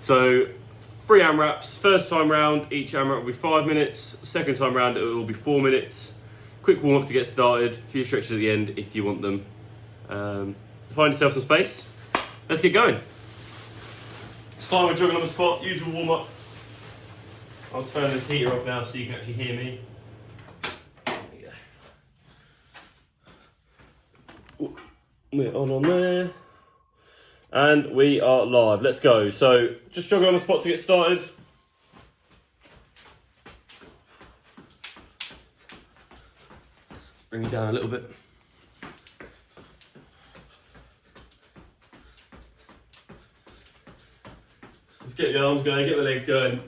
So 3 AMRAPs, first time round, each AMRAP will be 5 minutes, second time round it will be 4 minutes. Quick warm up to get started, a few stretches at the end if you want them. Find yourself some space, let's get going. Start with jogging on the spot, usual warm up. I'll turn this heater off now so you can actually hear me. There we go. We're on there. And we are live, let's go. So, just jogging on the spot to get started. Let's bring you down a little bit. Let's get the arms going, get the legs going.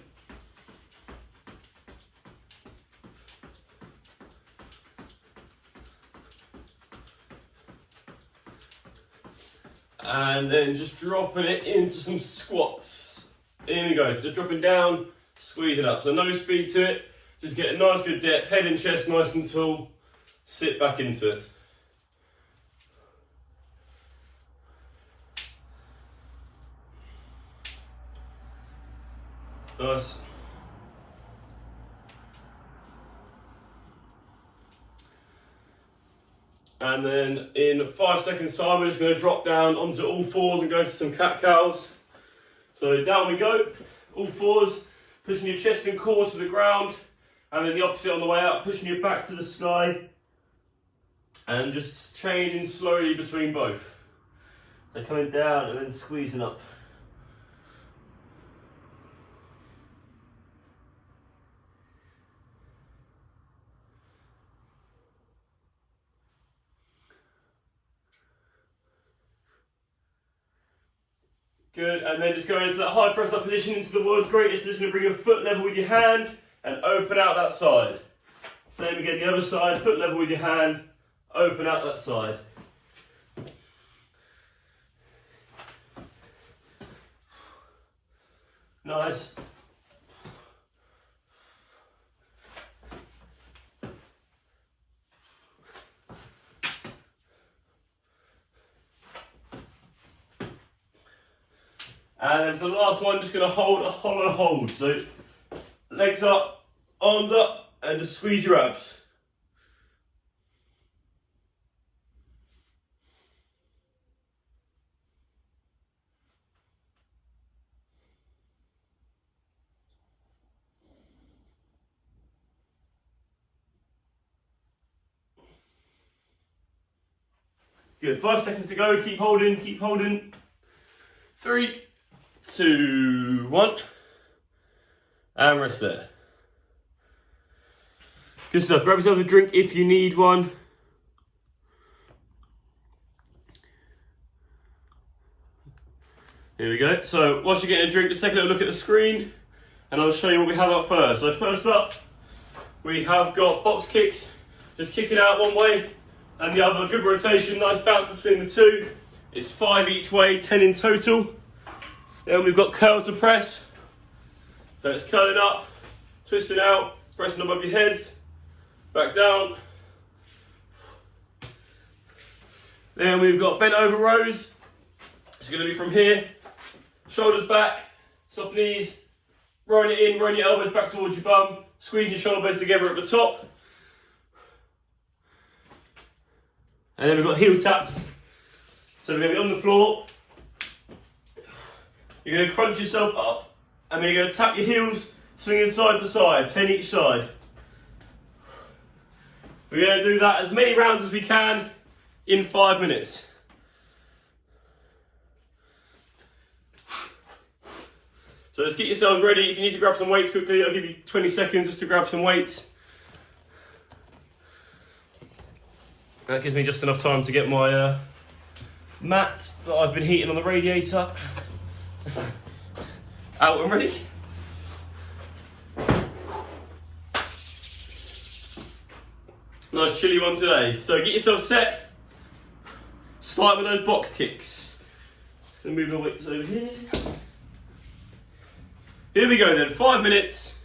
And then just dropping it into some squats. Here we go, just dropping down, squeeze it up. So no speed to it, just get a nice good depth, head and chest nice and tall, sit back into it. Nice. And then in 5 seconds time, we're just going to drop down onto all fours and go into some cat-cows. So down we go, all fours, pushing your chest and core to the ground, and then the opposite on the way out, pushing your back to the sky, and just changing slowly between both. So coming down and then squeezing up. Good, and then just going into that high press up position into the world's greatest. Just going to bring your foot level with your hand and open out that side. Same again, the other side, foot level with your hand, open out that side. Nice. And then for the last one, just going to hold a hollow hold. So legs up, arms up, and just squeeze your abs. Good, 5 seconds to go, keep holding, keep holding. 3, 2, 1, and rest there. Good stuff, grab yourself a drink if you need one. Here we go, so whilst you're getting a drink, just take a little look at the screen and I'll show you what we have up first. So first up, we have got box kicks, just kicking out one way and the other, good rotation, nice bounce between the two. It's 5 each way, 10 in total. Then we've got curl to press. So it's curling up, twisting out, pressing above your heads, back down. Then we've got bent over rows. It's going to be from here, shoulders back, soft knees, rolling it in, rolling your elbows back towards your bum, squeezing your shoulder blades together at the top. And then we've got heel taps. So we're going to be on the floor. You're going to crunch yourself up and then you're going to tap your heels, swinging side to side, 10 each side. We're going to do that as many rounds as we can in 5 minutes. So let's get yourselves ready. If you need to grab some weights quickly, I'll give you 20 seconds just to grab some weights. That gives me just enough time to get my mat that I've been heating on the radiator out and ready. Nice chilly one today. So get yourself set. Start with those box kicks. Just gonna move the weights over here. Here we go then, 5 minutes.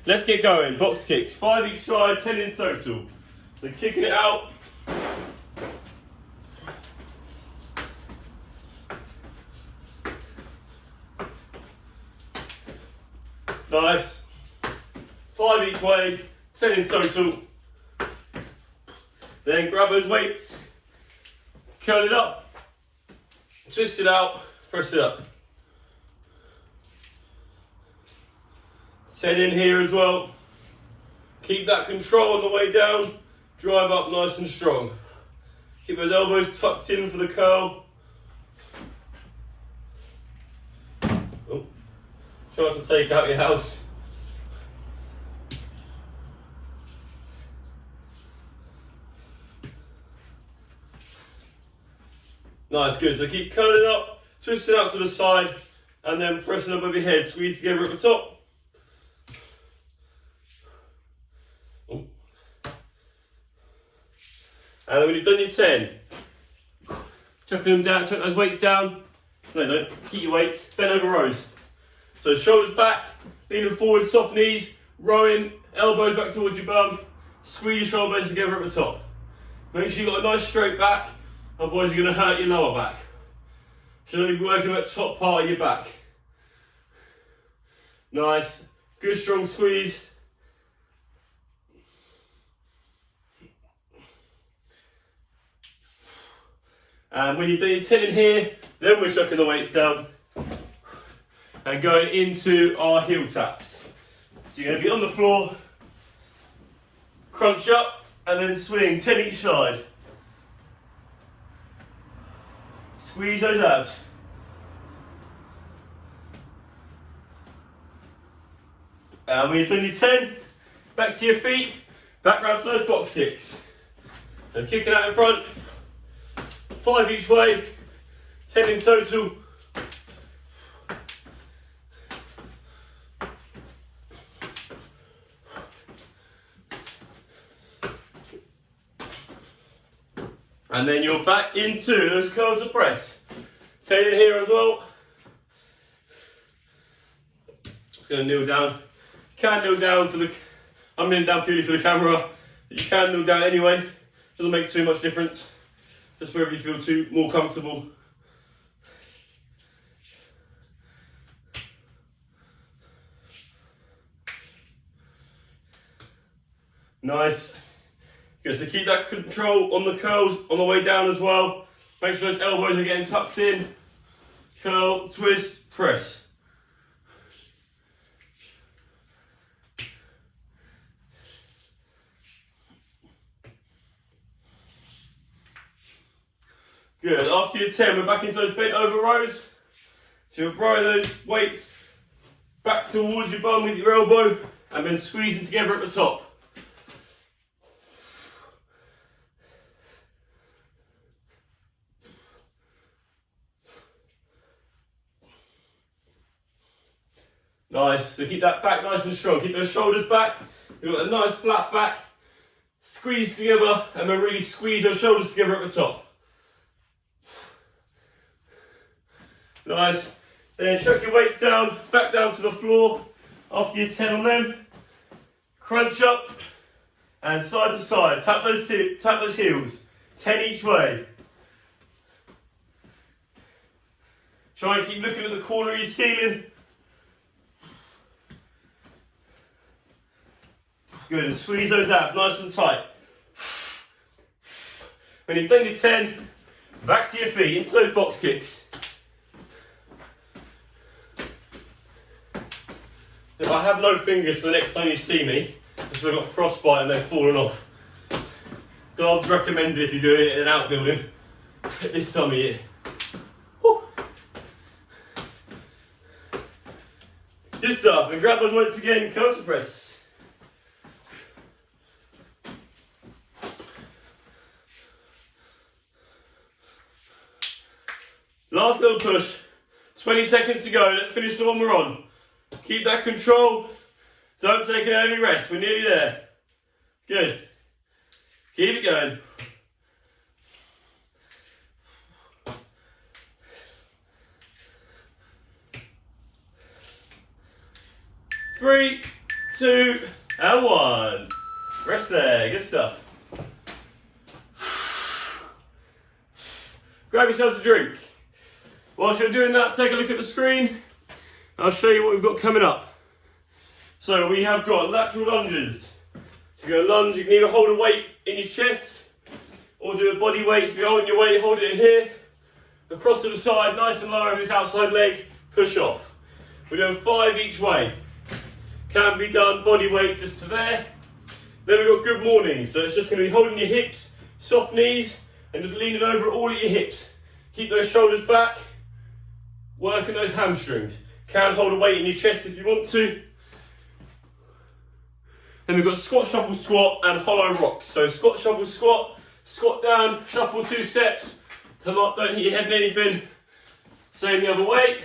Let's get going. Box kicks, 5 each side, 10 in total. So kicking it out. Nice. 5 each way, 10 in total. Then grab those weights, curl it up, twist it out, press it up. 10 in here as well. Keep that control on the way down, drive up nice and strong. Keep those elbows tucked in for the curl. Oh, try not to take out your house. Nice, good. So keep curling up, twisting out to the side, and then pressing above your head. Squeeze together at the top. Oh. And then when you've done your 10, chucking them down, chuck those weights down. No, don't. Keep your weights. Bend over rows. So shoulders back, leaning forward, soft knees, rowing, elbows back towards your bum. Squeeze your shoulder blades together at the top. Make sure you've got a nice straight back. Otherwise you're going to hurt your lower back. Should only be working at the top part of your back. Nice. Good strong squeeze. And when you've done your 10 in here, then we're chucking the weights down and going into our heel taps. So you're going to be on the floor, crunch up, and then swing 10 each side. Squeeze those abs. And when you've done your 10, back to your feet, back round to those box kicks. And kicking out in front, 5 each way, 10 in total. And then you're back into those curls of press. 10 in here as well. Just going to kneel down. You can kneel down for the... I'm kneeling down purely for the camera. But you can kneel down anyway. Doesn't make too much difference. Just wherever you feel more comfortable. Nice. Good, so keep that control on the curls on the way down as well. Make sure those elbows are getting tucked in. Curl, twist, press. Good, after your 10, we're back into those bent over rows. So you'll row those weights back towards your bum with your elbow and then squeezing together at the top. Nice, so keep that back nice and strong. Keep those shoulders back. You've got a nice flat back. Squeeze together and then really squeeze those shoulders together at the top. Nice. Then chuck your weights down, back down to the floor. After your 10 on them, crunch up and side to side. Tap those heels. 10 each way. Try and keep looking at the corner of your ceiling. Good, and squeeze those abs nice and tight. When you've done your 10, back to your feet, into those box kicks. If I have no fingers for the next time you see me, because I've got frostbite and they've fallen off. Gloves recommended if you're doing it in an outbuilding at this time of year. Woo. Good stuff, and grab those weights again, curl to press. Last little push, 20 seconds to go, let's finish the one we're on. Keep that control, don't take an early rest, we're nearly there. Good, keep it going. Three, 2, and 1. Rest there, good stuff. Grab yourselves a drink. Whilst you're doing that, take a look at the screen. I'll show you what we've got coming up. So we have got lateral lunges. So you're going to lunge, you can either hold a weight in your chest or do a body weight. So you're holding your weight, hold it in here. Across to the side, nice and low over this outside leg, push off. We're doing 5 each way. Can be done body weight just to there. Then we've got good morning. So it's just going to be holding your hips, soft knees, and just leaning over all of your hips. Keep those shoulders back, working those hamstrings. Can hold a weight in your chest if you want to. Then we've got squat, shuffle, squat, and hollow rocks. So squat, shuffle, squat, squat down, shuffle 2 steps, come up, don't hit your head in anything. Same the other way.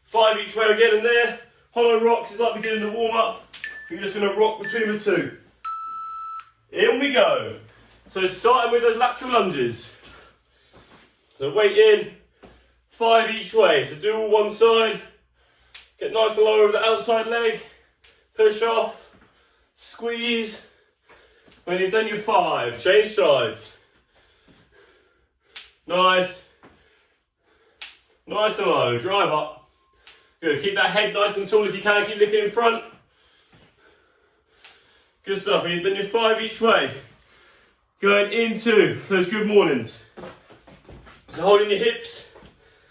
5 each way again and there. Hollow rocks is like we did in the warm up. You're just going to rock between the 2. In we go. So starting with those lateral lunges. So weight in, 5 each way. So do all one side. Get nice and low over the outside leg. Push off. Squeeze. When you've done your 5, change sides. Nice. Nice and low. Drive up. Good. Keep that head nice and tall if you can. Keep looking in front. Good stuff. When you've done your 5 each way, going into those good mornings. So holding your hips,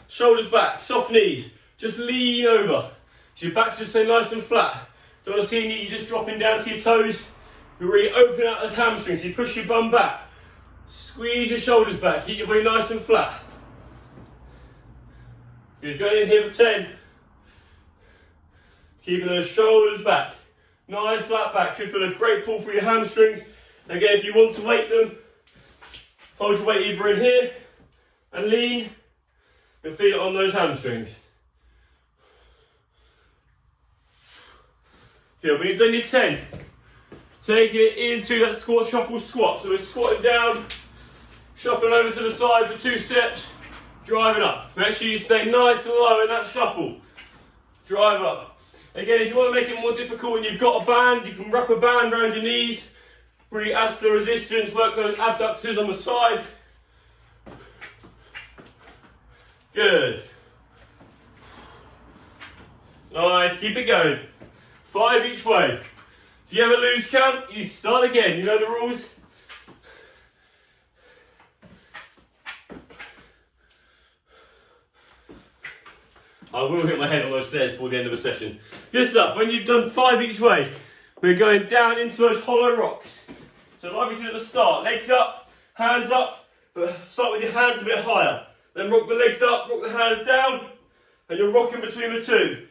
shoulders back, soft knees. Just lean over. So your back just stay nice and flat. Don't want to see you just dropping down to your toes. You really open out those hamstrings. You push your bum back. Squeeze your shoulders back. Keep your body nice and flat. Good. Going in here for 10. Keeping those shoulders back. Nice flat back. Should feel a great pull for your hamstrings. Again, if you want to weight them, hold your weight either in here and lean and feel it on those hamstrings. Good. When you've done your 10, taking it into that squat, shuffle, squat. So we're squatting down, shuffling over to the side for 2 steps, driving up. Make sure you stay nice and low in that shuffle. Drive up. Again, if you want to make it more difficult and you've got a band, you can wrap a band around your knees. Really adds to the resistance, work those abductors on the side. Good. Nice, keep it going. 5 each way. If you ever lose count, you start again. You know the rules. I will hit my head on those stairs before the end of the session. Good stuff. When you've done 5 each way, we're going down into those hollow rocks. So like we did at the start, legs up, hands up, but start with your hands a bit higher. Then rock the legs up, rock the hands down, and you're rocking between the 2.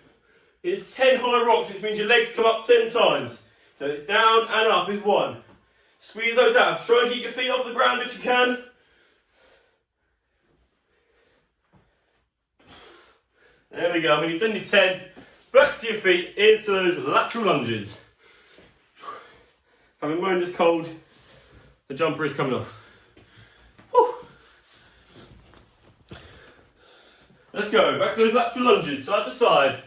It's 10 hollow rocks, which means your legs come up 10 times. So it's down and up is 1. Squeeze those abs. Try and keep your feet off the ground if you can. There we go. When you've done your 10, back to your feet into those lateral lunges. Having moaned it's cold, the jumper is coming off. Whew. Let's go. Back to those lateral lunges, side to side.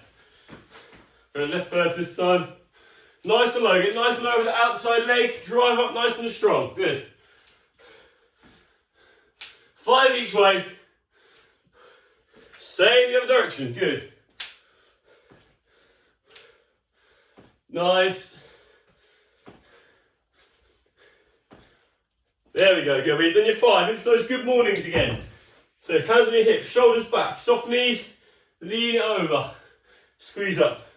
Go left first this time. Nice and low. Get nice and low with the outside leg. Drive up nice and strong. Good. 5 each way. Stay in the other direction. Good. Nice. There we go. Good. We've done your 5. Into those good mornings again. So hands on your hips, shoulders back, soft knees. Lean it over. Squeeze up.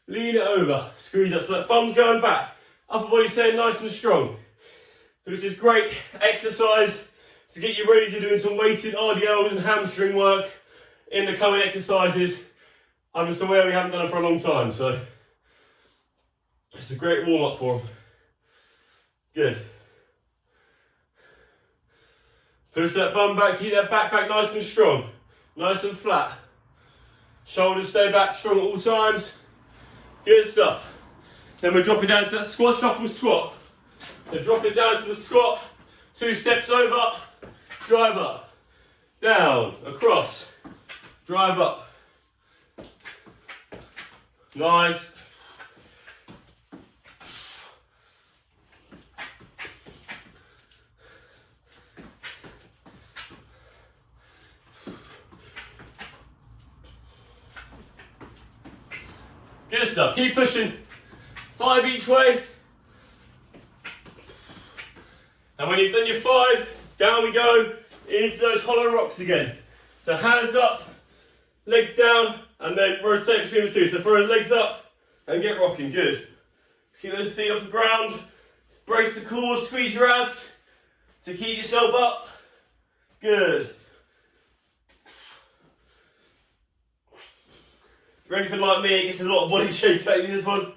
Lean it over, squeeze up, so that bum's going back. Upper body staying nice and strong. This is great exercise to get you ready to doing some weighted RDLs and hamstring work in the coming exercises. I'm just aware we haven't done it for a long time, so it's a great warm up for them. Good. Push that bum back, keep that back nice and strong, nice and flat. Shoulders stay back strong at all times. Good stuff. Then we'll drop it down to that squat, shuffle, squat. So drop it down to the squat, 2 steps over, drive up, down, across, drive up. Nice. Good stuff. Keep pushing. 5 each way. And when you've done your 5, down we go into those hollow rocks again. So hands up, legs down, and then rotate between the two. So throw the legs up and get rocking. Good. Keep those feet off the ground. Brace the core, squeeze your abs to keep yourself up. Good. If you're anything like me, it gets a lot of body shape out of this one.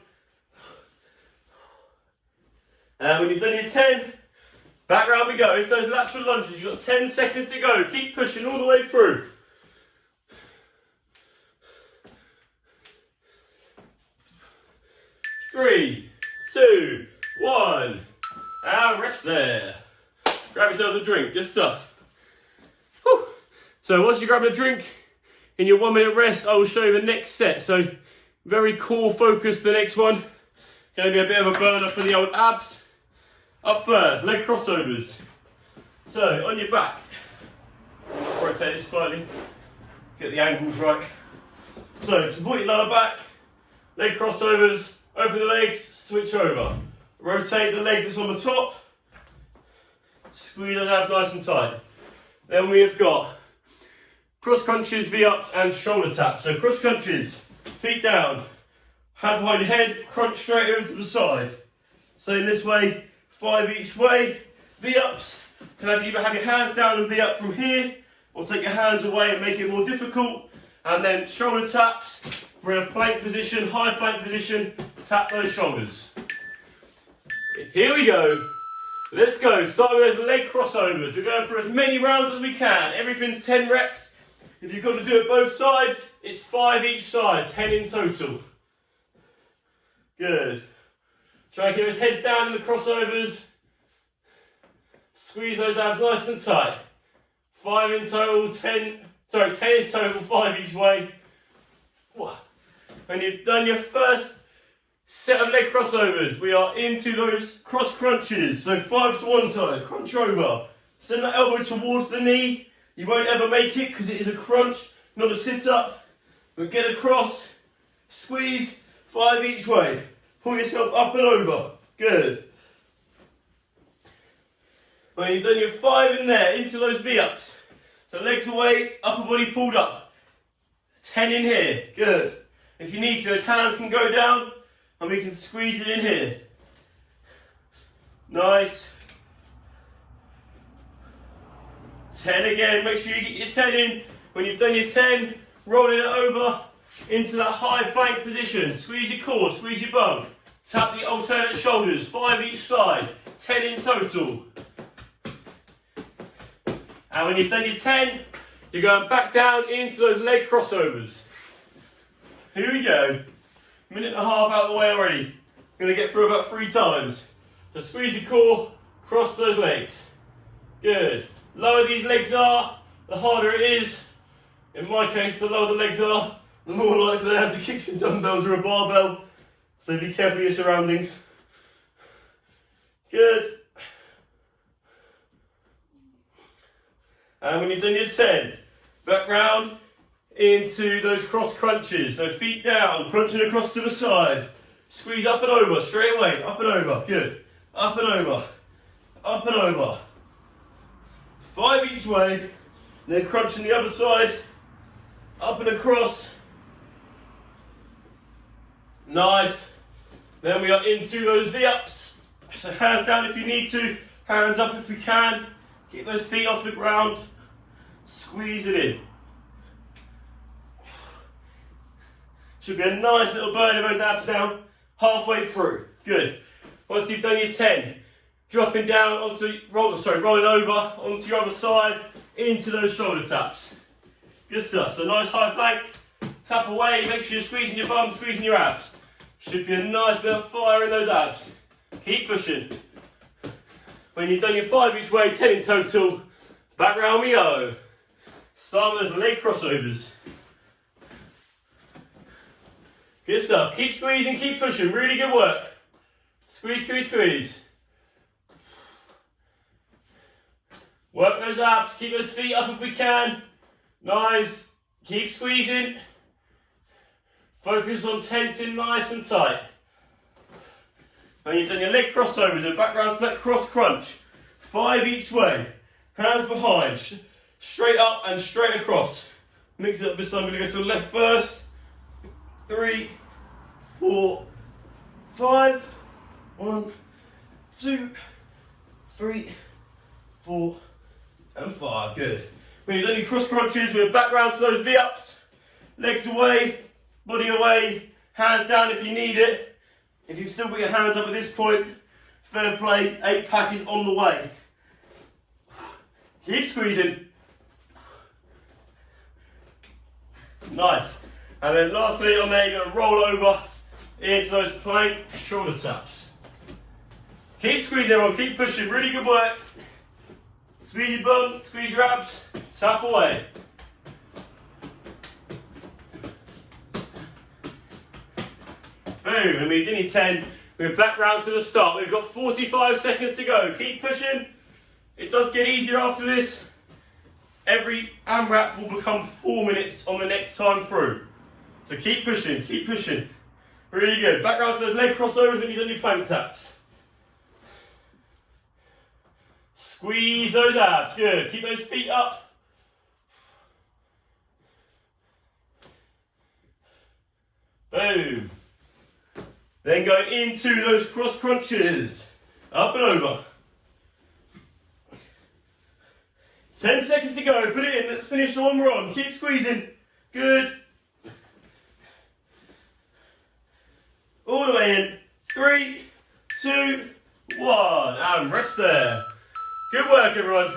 And when you've done your 10, back round we go. It's those lateral lunges. You've got 10 seconds to go. Keep pushing all the way through. 3, 2, 1. And rest there. Grab yourself a drink. Good stuff. Whew. So once you grab a drink, in your 1 minute rest, I will show you the next set. So very core focus, the next one. Going to be a bit of a burner for the old abs. Up first, leg crossovers. So on your back, rotate this slightly, get the angles right. So support your lower back, leg crossovers, open the legs, switch over. Rotate the leg that's on the top, squeeze those abs nice and tight. Then we have got cross crunches, V-ups and shoulder taps. So cross crunches, feet down, hand behind your head, crunch straight over to the side. So in this way, 5 each way. V-ups, can either have your hands down and V-up from here, or take your hands away and make it more difficult. And then shoulder taps, we're in a plank position, high plank position, tap those shoulders. Here we go. Let's go, start with those leg crossovers. We're going for as many rounds as we can. Everything's 10 reps. If you've got to do it both sides, it's 5 each side, 10 in total. Good. Try and keep those heads down in the crossovers. Squeeze those abs nice and tight. 5 in total, 10 in total, 5 each way. When you've done your first set of leg crossovers, we are into those cross crunches. So 5 to one side, crunch over. Send that elbow towards the knee. You won't ever make it because it is a crunch, not a sit up. But get across, squeeze, 5 each way. Pull yourself up and over. Good. When you've done your 5 in there, into those V-ups. So legs away, upper body pulled up. 10 in here. Good. If you need to, those hands can go down and we can squeeze it in here. Nice. 10 again. Make sure you get your 10 in. When you've done your 10, rolling it over into that high plank position. Squeeze your core, squeeze your bum. Tap the alternate shoulders, 5 each side, 10 in total. And when you've done your 10, you're going back down into those leg crossovers. Here we go. Minute and a half out of the way already. Going to get through about 3 times. So squeeze your core, cross those legs. Good. Lower these legs are, the harder it is. In my case, the lower the legs are, the more likely I have to kick some dumbbells or a barbell. So be careful of your surroundings. Good. And when you've done your 10, back round into those cross crunches. So feet down, crunching across to the side. Squeeze up and over, straight away, up and over. Good. Up and over, up and over. 5 each way, and then crunching the other side, up and across. Nice. Then we are into those V-ups. So hands down if you need to, hands up if we can. Keep those feet off the ground. Squeeze it in. Should be a nice little burn of those abs down halfway through. Good. Once you've done your 10, dropping down onto, rolling over onto your other side into those shoulder taps. Good stuff. So nice high plank. Tap away. Make sure you're squeezing your bum, squeezing your abs. Should be a nice bit of fire in those abs. Keep pushing. When you've done your 5 each way, 10 in total, back round we go. Start with those leg crossovers. Good stuff. Keep squeezing, keep pushing. Really good work. Squeeze, squeeze, squeeze. Work those abs. Keep those feet up if we can. Nice. Keep squeezing. Focus on tensing nice and tight. And you've done your leg crossovers, the background select cross crunch. 5 each way. Hands behind. Straight up and straight across. Mix it up this time. I'm going to go to the left first. 3, 4, 5. 1, 2, 3, 4, and 5. Good. When you've done your cross crunches with background to those V-ups, legs away, body away, hands down if you need it. If you've still got your hands up at this point, fair play, 8-pack is on the way. Keep squeezing. Nice. And then lastly on there, you're going to roll over into those plank shoulder taps. Keep squeezing everyone, keep pushing, really good work. Squeeze your bum, squeeze your abs, tap away. Boom, and we've done your 10. We're back round to the start. We've got 45 seconds to go. Keep pushing. It does get easier after this. Every AMRAP will become 4 minutes on the next time through. So keep pushing, keep pushing. Really good. Back round to those leg crossovers when you've done your plank taps. Squeeze those abs, good. Keep those feet up. Boom. Then going into those cross crunches. Up and over. 10 seconds to go, put it in, let's finish the one we're on. Keep squeezing, good. All the way in, 3, 2, 1, and rest there. Good work, everyone.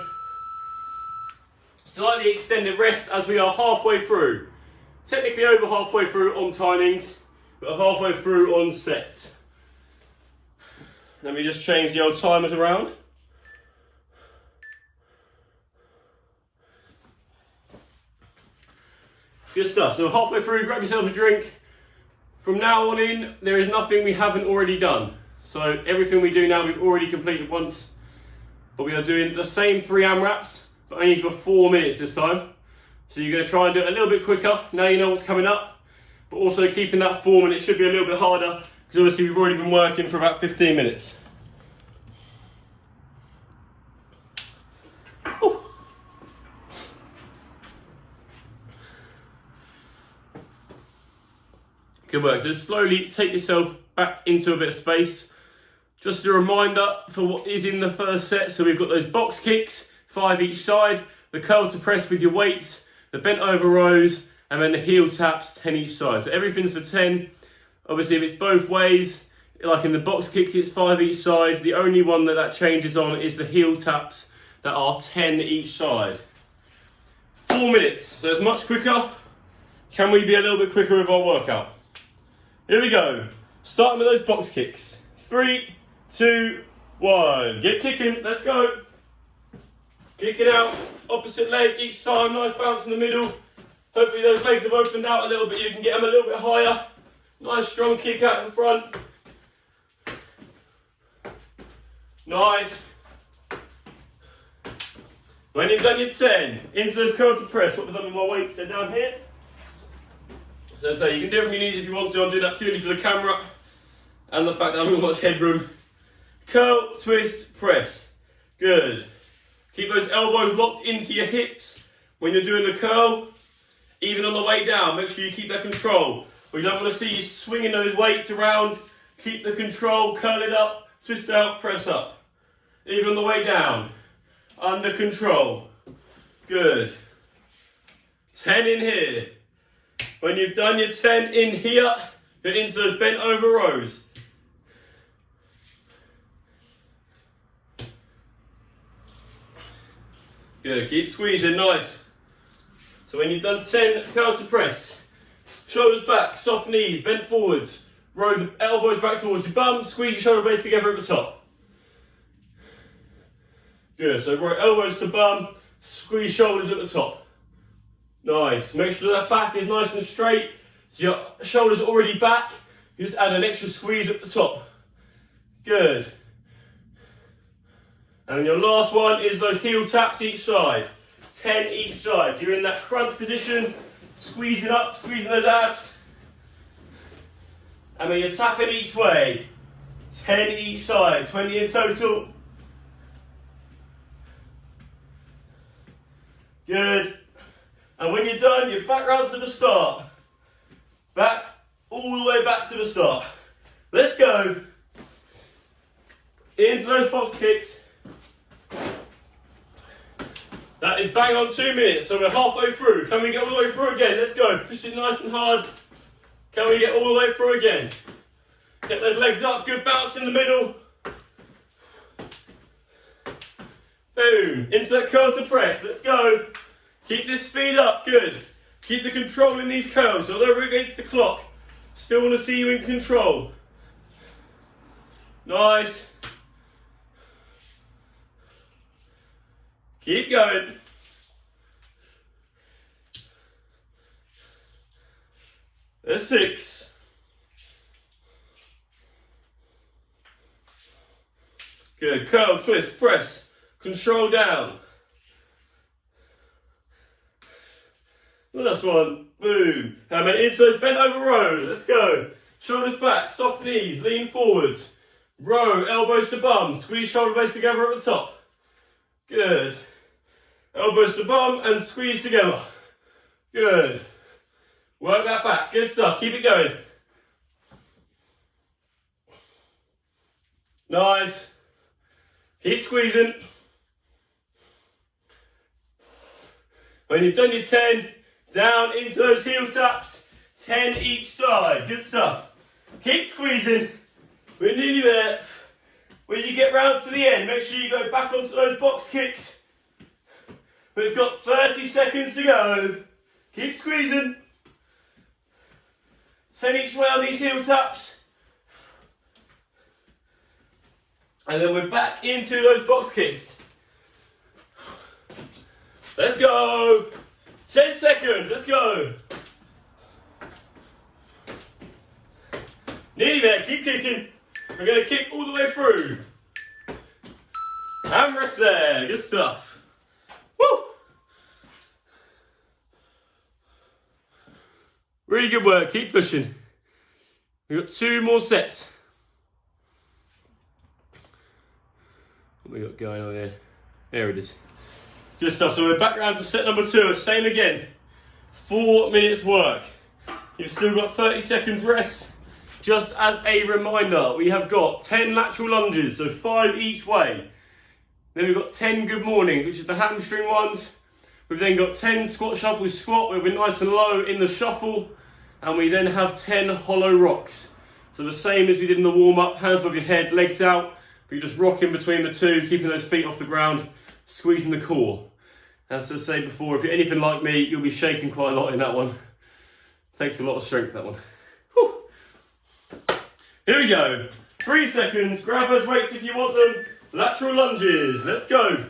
Slightly extended rest as we are halfway through. Technically over halfway through on timings, but halfway through on sets. Let me just change the old timers around. Good stuff. So halfway through, grab yourself a drink. From now on in, there is nothing we haven't already done. So everything we do now, we've already completed once. But we are doing the same 3 AMRAPs, but only for 4 minutes this time. So you're going to try and do it a little bit quicker. Now you know what's coming up. But also keeping that 4 minutes should be a little bit harder, because obviously we've already been working for about 15 minutes. Ooh. Good work. So just slowly take yourself back into a bit of space. Just a reminder for what is in the first set. So we've got those box kicks, 5 each side, the curl to press with your weights, the bent over rows, and then the heel taps, 10 each side. So everything's for 10. Obviously, if it's both ways, like in the box kicks, it's 5 each side. The only one that changes on is the heel taps that are 10 each side. 4 minutes, so it's much quicker. Can we be a little bit quicker with our workout? Here we go. Starting with those box kicks. 3, 2, 1. Get kicking, let's go. Kick it out, opposite leg each time, nice bounce in the middle. Hopefully those legs have opened out a little bit, you can get them a little bit higher. Nice strong kick out in front. Nice. When you've done your 10, into those curl to press, what we've done with my weights, they're down here. So you can do it from your knees if you want to, I'm doing that purely for the camera and the fact that I haven't got much headroom. Curl, twist, press. Good. Keep those elbows locked into your hips when you're doing the curl. Even on the way down, make sure you keep that control. We don't want to see you swinging those weights around. Keep the control, curl it up, twist out, press up. Even on the way down. Under control. Good. 10 in here. When you've done your 10 in here, get into those bent over rows. Good, keep squeezing, nice. So when you've done 10 curl to press, shoulders back, soft knees, bent forwards, roll the elbows back towards your bum, squeeze your shoulder blades together at the top. Good, so roll elbows to bum, squeeze shoulders at the top. Nice, make sure that back is nice and straight, so your shoulders are already back, you just add an extra squeeze at the top. Good. And your last one is those heel taps each side. 10 each side. So you're in that crunch position, squeezing up, squeezing those abs. And then you're tapping each way. 10 each side, 20 in total. Good. And when you're done, you're back round to the start. Back, all the way back to the start. Let's go. Into those box kicks. That is bang on 2 minutes, so we're halfway through. Can we get all the way through again? Let's go. Push it nice and hard. Can we get all the way through again? Get those legs up, good bounce in the middle. Boom, into that curl to press, let's go. Keep this speed up, good. Keep the control in these curls, although we're against the clock. Still want to see you in control. Nice. Keep going. There's 6. Good, curl, twist, press, control down. Last one, boom. And then into those bent over rows, let's go. Shoulders back, soft knees, lean forwards. Row, elbows to bum, squeeze shoulder blades together at the top. Good. Elbows to bum and squeeze together. Good. Work that back, good stuff, keep it going. Nice. Keep squeezing. When you've done your 10, down into those heel taps. 10 each side. Good stuff. Keep squeezing. We're nearly there. When you get round to the end, make sure you go back onto those box kicks. We've got 30 seconds to go. Keep squeezing. 10 each way on these heel taps. And then we're back into those box kicks. Let's go. 10 seconds, let's go. Nearly there, keep kicking. We're going to kick all the way through. And rest there, good stuff. Woo! Really good work, keep pushing. We've got 2 more sets. What we got going on here? There it is. Good stuff. So we're back round to set number 2. Same again. 4 minutes work. You've still got 30 seconds rest. Just as a reminder, we have got 10 lateral lunges, so 5 each way. Then we've got 10 good mornings, which is the hamstring ones. We've then got 10 squat shuffle squat, where we're nice and low in the shuffle. And we then have 10 hollow rocks. So the same as we did in the warm-up, hands above your head, legs out. But you just rock in between the 2, keeping those feet off the ground, squeezing the core. As I said before, if you're anything like me, you'll be shaking quite a lot in that one. Takes a lot of strength, that one. Whew. Here we go. 3 seconds, grab those weights if you want them. Lateral lunges, let's go.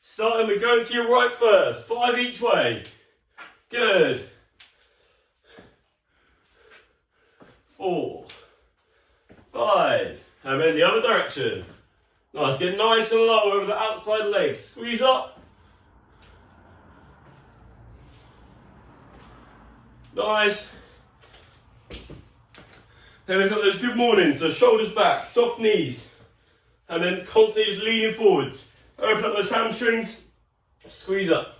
Starting with going to your right first, 5 each way. Good. 4, 5, and then the other direction. Nice, get nice and low over the outside legs. Squeeze up. Nice. Then we've got those good mornings, so shoulders back, soft knees, and then constantly just leaning forwards. Open up those hamstrings, squeeze up.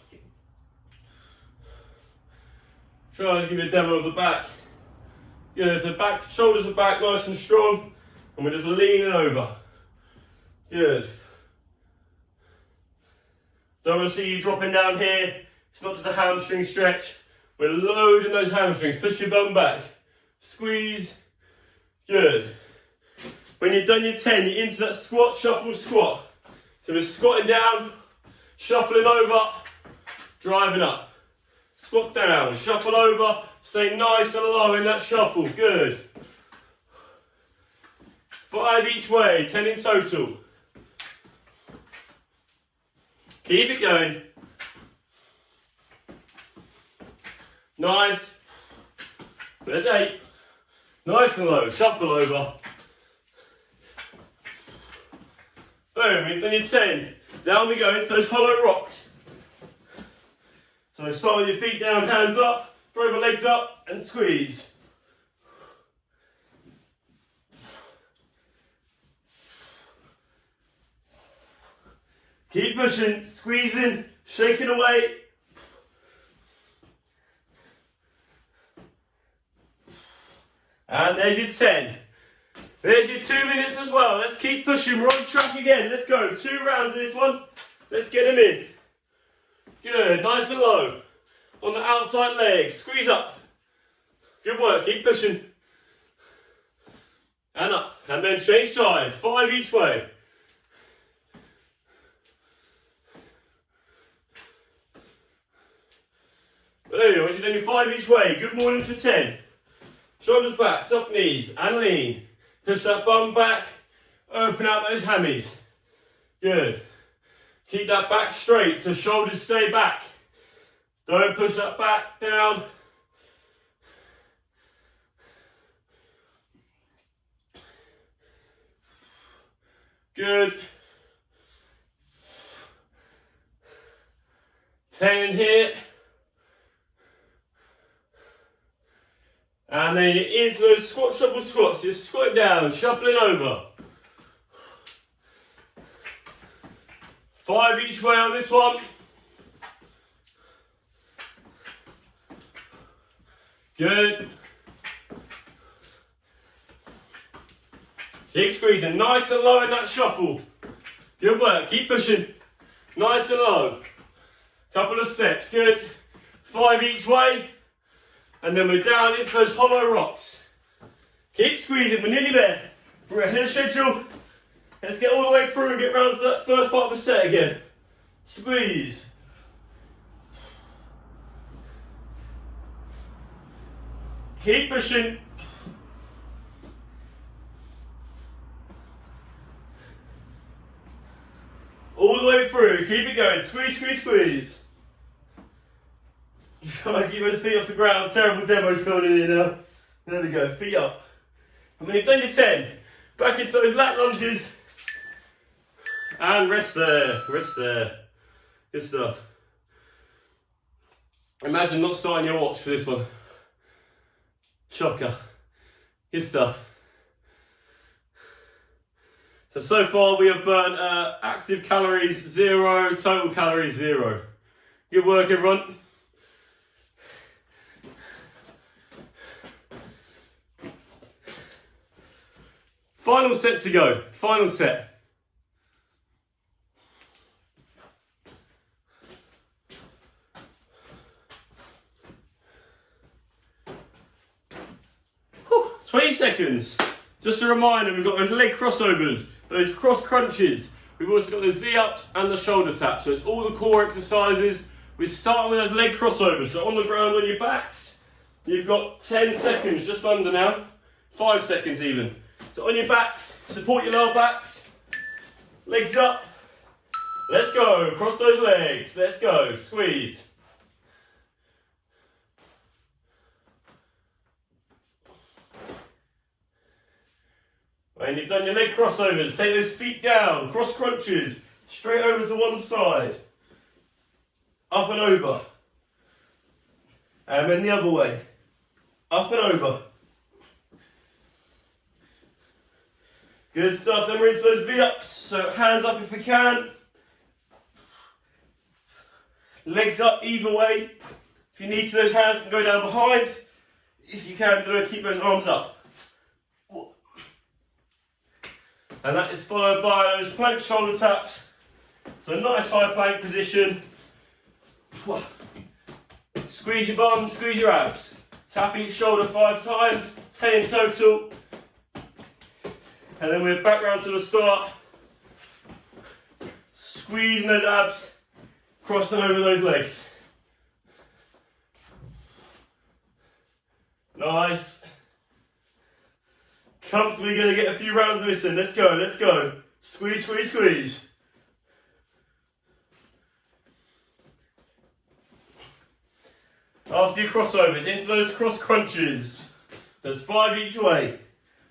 Try to give you a demo of the back. Good, so back, shoulders are back, nice and strong, and we're just leaning over. Good. Don't want to see you dropping down here. It's not just a hamstring stretch. We're loading those hamstrings. Push your bum back. Squeeze. Good. When you've done your 10, you're into that squat, shuffle, squat. So we're squatting down, shuffling over, driving up. Squat down, shuffle over, stay nice and low in that shuffle. Good. 5 each way, 10 in total. Keep it going. Nice. There's 8. Nice and low. Shuffle over. Boom. You've done your 10. Down we go into those hollow rocks. So start with your feet down, hands up, throw the legs up and squeeze. Keep pushing, squeezing, shaking away. And there's your 10. There's your 2 minutes as well. Let's keep pushing. We're on track again. Let's go. 2 rounds of this one. Let's get them in. Good. Nice and low. On the outside leg. Squeeze up. Good work. Keep pushing. And up. And then change sides. 5 each way. There you go. Only 5 each way. Good mornings for 10. Shoulders back. Soft knees. And lean. Push that bum back. Open out those hammies. Good. Keep that back straight so shoulders stay back. Don't push that back down. Good. 10 here. And then you're into those squat, shuffle, squats. You're squatting down, shuffling over. 5 each way on this one. Good. Keep squeezing, nice and low in that shuffle. Good work, keep pushing. Nice and low. Couple of steps, good. 5 each way. And then we're down into those hollow rocks. Keep squeezing, we're nearly there. We're ahead of schedule. Let's get all the way through and get round to that first part of the set again. Squeeze. Keep pushing. All the way through, keep it going. Squeeze, squeeze, squeeze. Try and keep those feet off the ground. Terrible demos coming in here now. There we go, feet up. And when you've done your 10, back into those lat lunges. And rest there, rest there. Good stuff. Imagine not starting your watch for this one. Shocker. Good stuff. So far we have burnt active calories 0, total calories 0. Good work, everyone. Final set to go. Final set. Whew, 20 seconds. Just a reminder, we've got those leg crossovers, those cross crunches. We've also got those V-ups and the shoulder taps. So it's all the core exercises. We're starting with those leg crossovers. So on the ground on your backs, you've got 10 seconds, just under now. 5 seconds even. So on your backs, support your lower backs. Legs up. Let's go. Cross those legs. Let's go. Squeeze. When you've done your leg crossovers, take those feet down. Cross crunches. Straight over to one side. Up and over. And then the other way. Up and over. Good stuff, then we're into those V-ups, so hands up if we can. Legs up either way. If you need to, those hands can go down behind. If you can do it, keep those arms up. And that is followed by those plank shoulder taps. So a nice high plank position. Squeeze your bum, squeeze your abs. Tap each shoulder 5 times, 10 in total. And then we're back round to the start. Squeezing those abs, cross them over those legs. Nice. Comfortably going to get a few rounds of this in. Let's go, let's go. Squeeze, squeeze, squeeze. After your crossovers, into those cross crunches. There's 5 each way.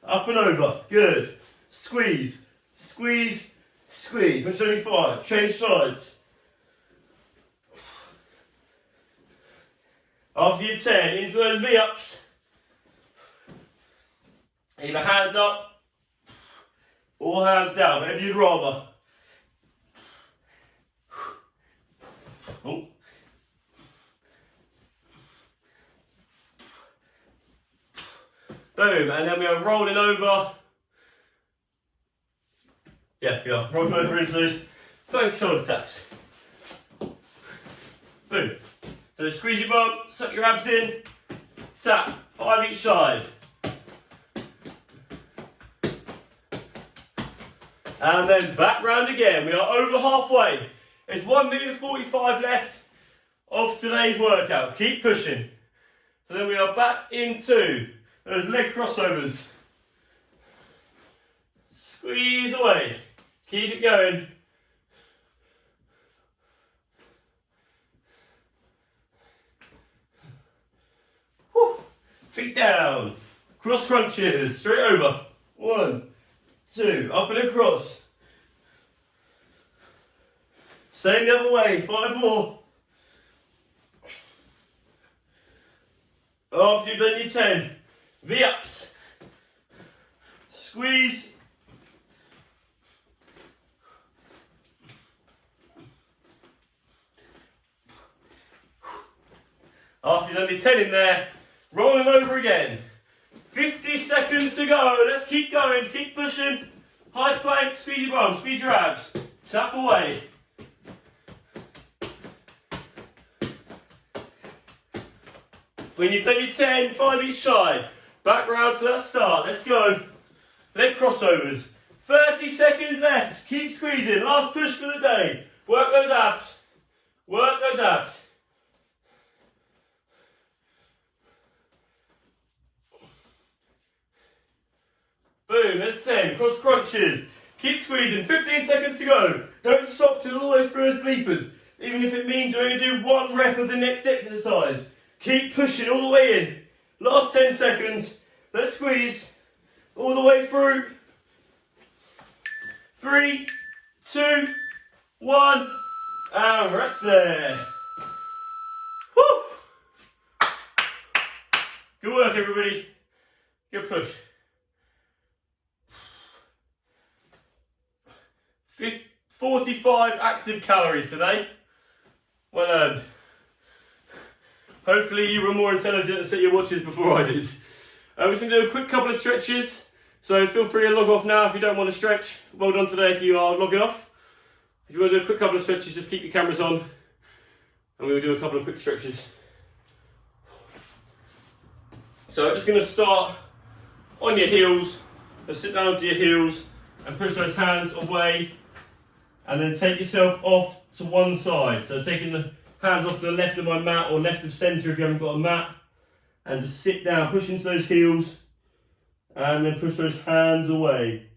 Up and over. Good. Squeeze. Squeeze. Squeeze. When it's only 5. Change sides. After your 10, into those V-ups. Either hands up or hands down, whatever you'd rather. Boom, and then we are rolling over. Yeah, we are rolling over into those plank shoulder taps. Boom. So squeeze your bum, suck your abs in, tap, 5 each side. And then back round again. We are over halfway. There's 1 minute 45 left of today's workout. Keep pushing. So then we are back into those leg crossovers. Squeeze away. Keep it going. Whew. Feet down. Cross crunches. Straight over. 1, 2. Up and across. Same the other way. 5 more. After you've done your 10. V-ups. Squeeze. After you've done your 10 in there, rolling over again. 50 seconds to go. Let's keep going. Keep pushing. High plank. Squeeze your bum. Squeeze your abs. Tap away. When you've done your 10, 5 each side. Back round to that start. Let's go. Leg crossovers. 30 seconds left. Keep squeezing. Last push for the day. Work those abs. Work those abs. Boom, that's 10. Cross crunches. Keep squeezing. 15 seconds to go. Don't stop till all those first bleepers. Even if it means you're going to do 1 rep of the next exercise. Keep pushing all the way in. Last 10 seconds. Let's squeeze all the way through. 3, 2, 1. And rest there. Woo! Good work, everybody. Good push. 45 active calories today. Well earned. Hopefully you were more intelligent and set your watches before I did. We're just going to do a quick couple of stretches. So feel free to log off now if you don't want to stretch. Well done today if you are logging off. If you want to do a quick couple of stretches, just keep your cameras on. And we will do a couple of quick stretches. So I'm just going to start on your heels. Just sit down onto your heels and push those hands away. And then take yourself off to one side. So taking the hands off to the left of my mat or left of centre if you haven't got a mat. And just sit down, push into those heels. And then push those hands away.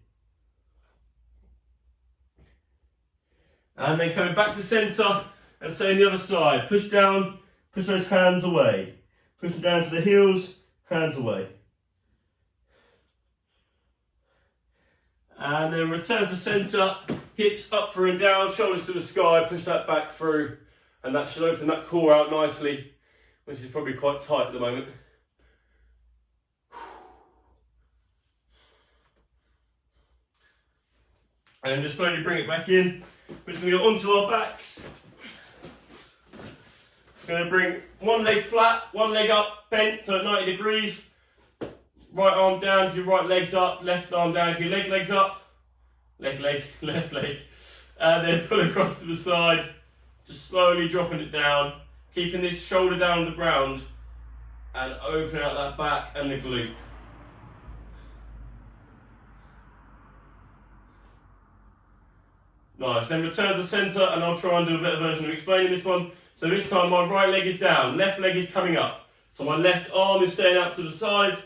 And then coming back to centre and same the other side. Push down, push those hands away. Push them down to the heels, hands away. And then return to centre, hips up through and down, shoulders to the sky, push that back through. And that should open that core out nicely, which is probably quite tight at the moment. And then just slowly bring it back in. We're just going to go onto our backs. Going to bring one leg flat, one leg up, bent, so at 90 degrees. Right arm down if your right leg's up, left arm down if your leg's up. Leg, left leg. And then pull across to the side. Just slowly dropping it down, keeping this shoulder down on the ground and open out that back and the glute. Nice, then return to the centre and I'll try and do a better version of explaining this one. So this time my right leg is down, left leg is coming up. So my left arm is staying out to the side.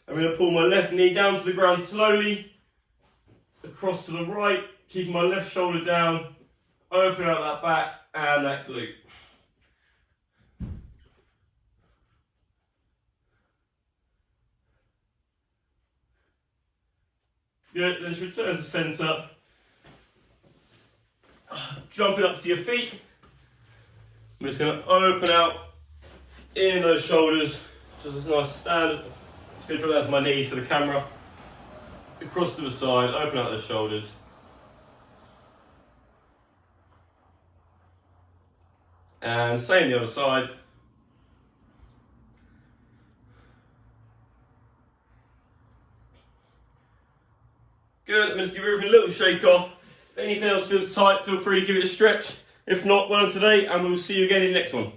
I'm going to pull my left knee down to the ground slowly, across to the right, keeping my left shoulder down, open out that back and that glute. Good, then just return to centre. Jumping up to your feet. I'm just going to open out in those shoulders. Just a nice stand. Just going to drop down to my knees for the camera. Across to the side, open out those shoulders. And same the other side. Good. I'm going to give everything a little shake off. If anything else feels tight, feel free to give it a stretch. If not, well done today, and we'll see you again in the next one.